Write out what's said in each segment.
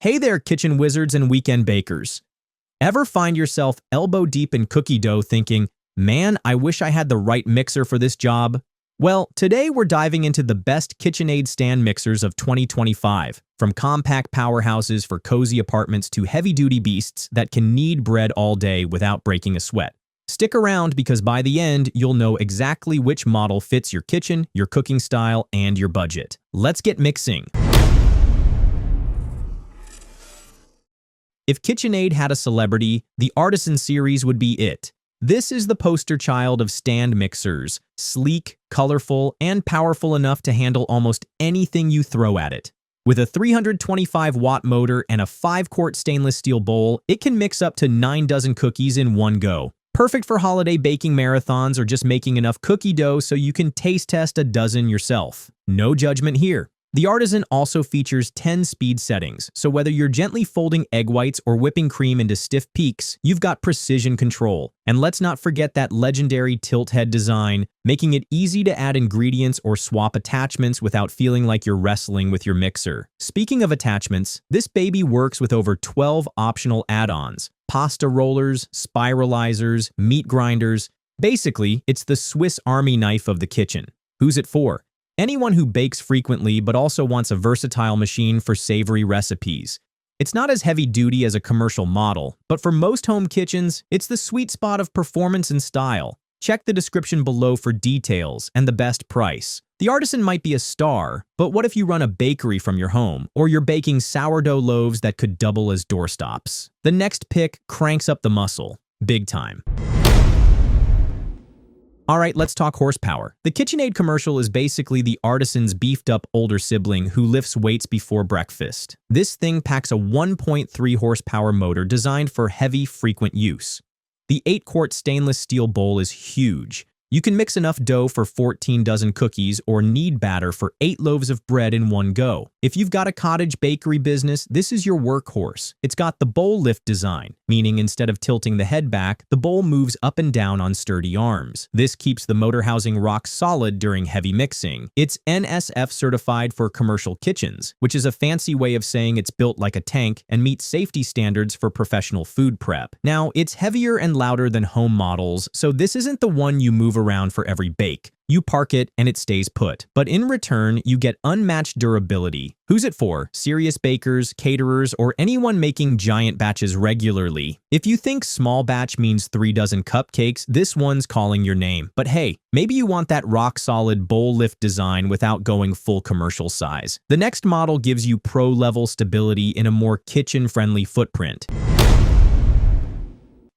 Hey there, kitchen wizards and weekend bakers. Ever find yourself elbow deep in cookie dough thinking, man, I wish I had the right mixer for this job? Well, today we're diving into the best KitchenAid stand mixers of 2025, from compact powerhouses for cozy apartments to heavy-duty beasts that can knead bread all day without breaking a sweat. Stick around because by the end, you'll know exactly which model fits your kitchen, your cooking style, and your budget. Let's get mixing. If KitchenAid had a celebrity, the Artisan series would be it. This is the poster child of stand mixers, sleek, colorful, and powerful enough to handle almost anything you throw at it. With a 325-watt motor and a 5-quart stainless steel bowl, it can mix up to 9 dozen cookies in one go. Perfect for holiday baking marathons or just making enough cookie dough so you can taste test a dozen yourself. No judgment here. The Artisan also features 10 speed settings, so whether you're gently folding egg whites or whipping cream into stiff peaks, you've got precision control. And let's not forget that legendary tilt head design, making it easy to add ingredients or swap attachments without feeling like you're wrestling with your mixer. Speaking of attachments, this baby works with over 12 optional add-ons: pasta rollers, spiralizers, meat grinders. Basically, it's the Swiss Army knife of the kitchen. Who's it for? Anyone who bakes frequently but also wants a versatile machine for savory recipes. It's not as heavy-duty as a commercial model, but for most home kitchens, it's the sweet spot of performance and style. Check the description below for details and the best price. The Artisan might be a star, but what if you run a bakery from your home, or you're baking sourdough loaves that could double as doorstops? The next pick cranks up the muscle, big time. Alright, let's talk horsepower. The KitchenAid commercial is basically the Artisan's beefed-up older sibling who lifts weights before breakfast. This thing packs a 1.3 horsepower motor designed for heavy, frequent use. The 8-quart stainless steel bowl is huge. You can mix enough dough for 14 dozen cookies or knead batter for 8 loaves of bread in one go. If you've got a cottage bakery business, this is your workhorse. It's got the bowl lift design, meaning instead of tilting the head back, the bowl moves up and down on sturdy arms. This keeps the motor housing rock solid during heavy mixing. It's NSF certified for commercial kitchens, which is a fancy way of saying it's built like a tank and meets safety standards for professional food prep. Now, it's heavier and louder than home models, so this isn't the one you move around for every bake. You park it and it stays put. But in return, you get unmatched durability. Who's it for? Serious bakers, caterers, or anyone making giant batches regularly. If you think small batch means 3 dozen cupcakes, this one's calling your name. But hey, maybe you want that rock-solid bowl lift design without going full commercial size. The next model gives you pro-level stability in a more kitchen-friendly footprint.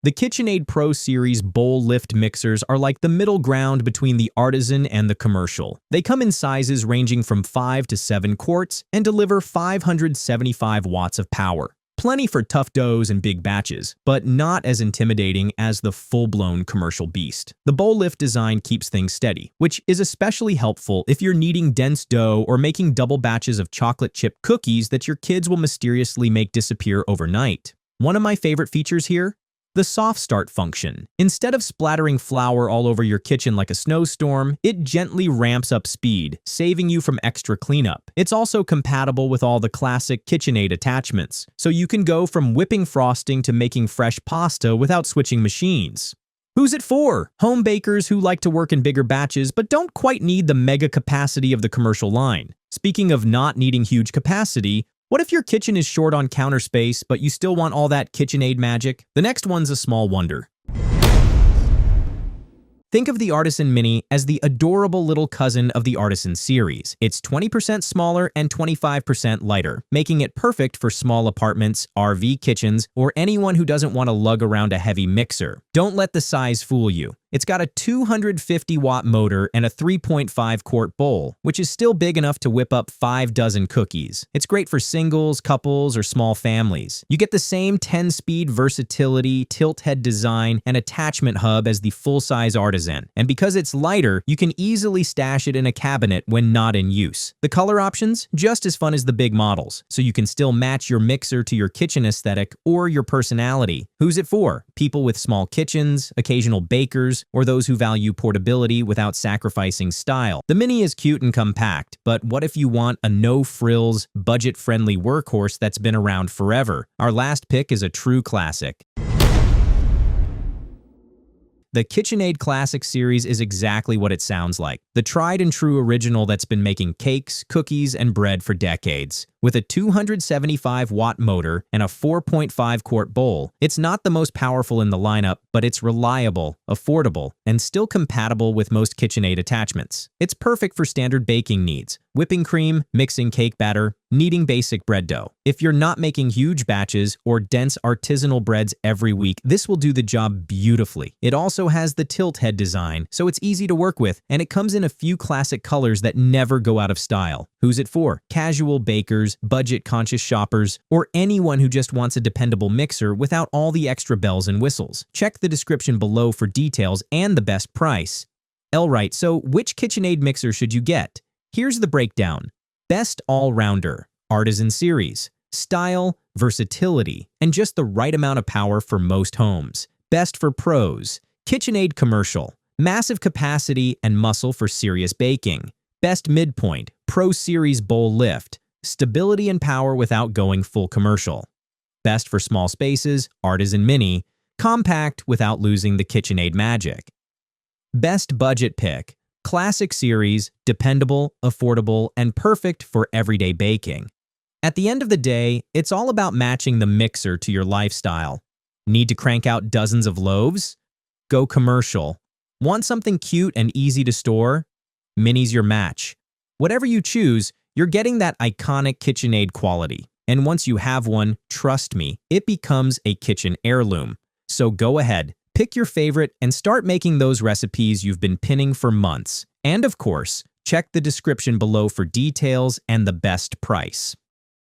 The KitchenAid Pro Series bowl lift mixers are like the middle ground between the Artisan and the commercial. They come in sizes ranging from 5 to 7 quarts and deliver 575 watts of power. Plenty for tough doughs and big batches, but not as intimidating as the full-blown commercial beast. The bowl lift design keeps things steady, which is especially helpful if you're kneading dense dough or making double batches of chocolate chip cookies that your kids will mysteriously make disappear overnight. One of my favorite features here? The soft start function. Instead of splattering flour all over your kitchen like a snowstorm, it gently ramps up speed, saving you from extra cleanup. It's also compatible with all the classic KitchenAid attachments, so you can go from whipping frosting to making fresh pasta without switching machines. Who's it for? Home bakers who like to work in bigger batches but don't quite need the mega capacity of the commercial line. Speaking of not needing huge capacity, what if your kitchen is short on counter space, but you still want all that KitchenAid magic? The next one's a small wonder. Think of the Artisan Mini as the adorable little cousin of the Artisan series. It's 20% smaller and 25% lighter, making it perfect for small apartments, RV kitchens, or anyone who doesn't want to lug around a heavy mixer. Don't let the size fool you. It's got a 250-watt motor and a 3.5-quart bowl, which is still big enough to whip up 5 dozen cookies. It's great for singles, couples, or small families. You get the same 10-speed versatility, tilt head design, and attachment hub as the full-size Artisan. And because it's lighter, you can easily stash it in a cabinet when not in use. The color options? Just as fun as the big models, so you can still match your mixer to your kitchen aesthetic or your personality. Who's it for? People with small kitchens, occasional bakers, users, or those who value portability without sacrificing style. The Mini is cute and compact, but what if you want a no-frills, budget-friendly workhorse that's been around forever? Our last pick is a true classic. The KitchenAid Classic series is exactly what it sounds like. The tried and true original that's been making cakes, cookies, and bread for decades. With a 275-watt motor and a 4.5-quart bowl, it's not the most powerful in the lineup, but it's reliable, affordable, and still compatible with most KitchenAid attachments. It's perfect for standard baking needs: whipping cream, mixing cake batter, kneading basic bread dough. If you're not making huge batches or dense artisanal breads every week, this will do the job beautifully. It also has the tilt head design, so it's easy to work with, and it comes in a few classic colors that never go out of style. Who's it for? Casual bakers, budget-conscious shoppers, or anyone who just wants a dependable mixer without all the extra bells and whistles. Check the description below for details and the best price. Alright, so which KitchenAid mixer should you get? Here's the breakdown. Best all-rounder, Artisan Series, style, versatility, and just the right amount of power for most homes. Best for pros, KitchenAid Commercial, massive capacity and muscle for serious baking. Best midpoint, Pro Series Bowl Lift, stability and power without going full commercial. Best for small spaces, Artisan Mini, compact without losing the KitchenAid magic. Best budget pick, Classic Series, dependable, affordable, and perfect for everyday baking. At the end of the day, it's all about matching the mixer to your lifestyle. Need to crank out dozens of loaves? Go commercial. Want something cute and easy to store? Mini's your match. Whatever you choose, you're getting that iconic KitchenAid quality. And once you have one, trust me, it becomes a kitchen heirloom. So go ahead, pick your favorite and start making those recipes you've been pinning for months. And of course, check the description below for details and the best price.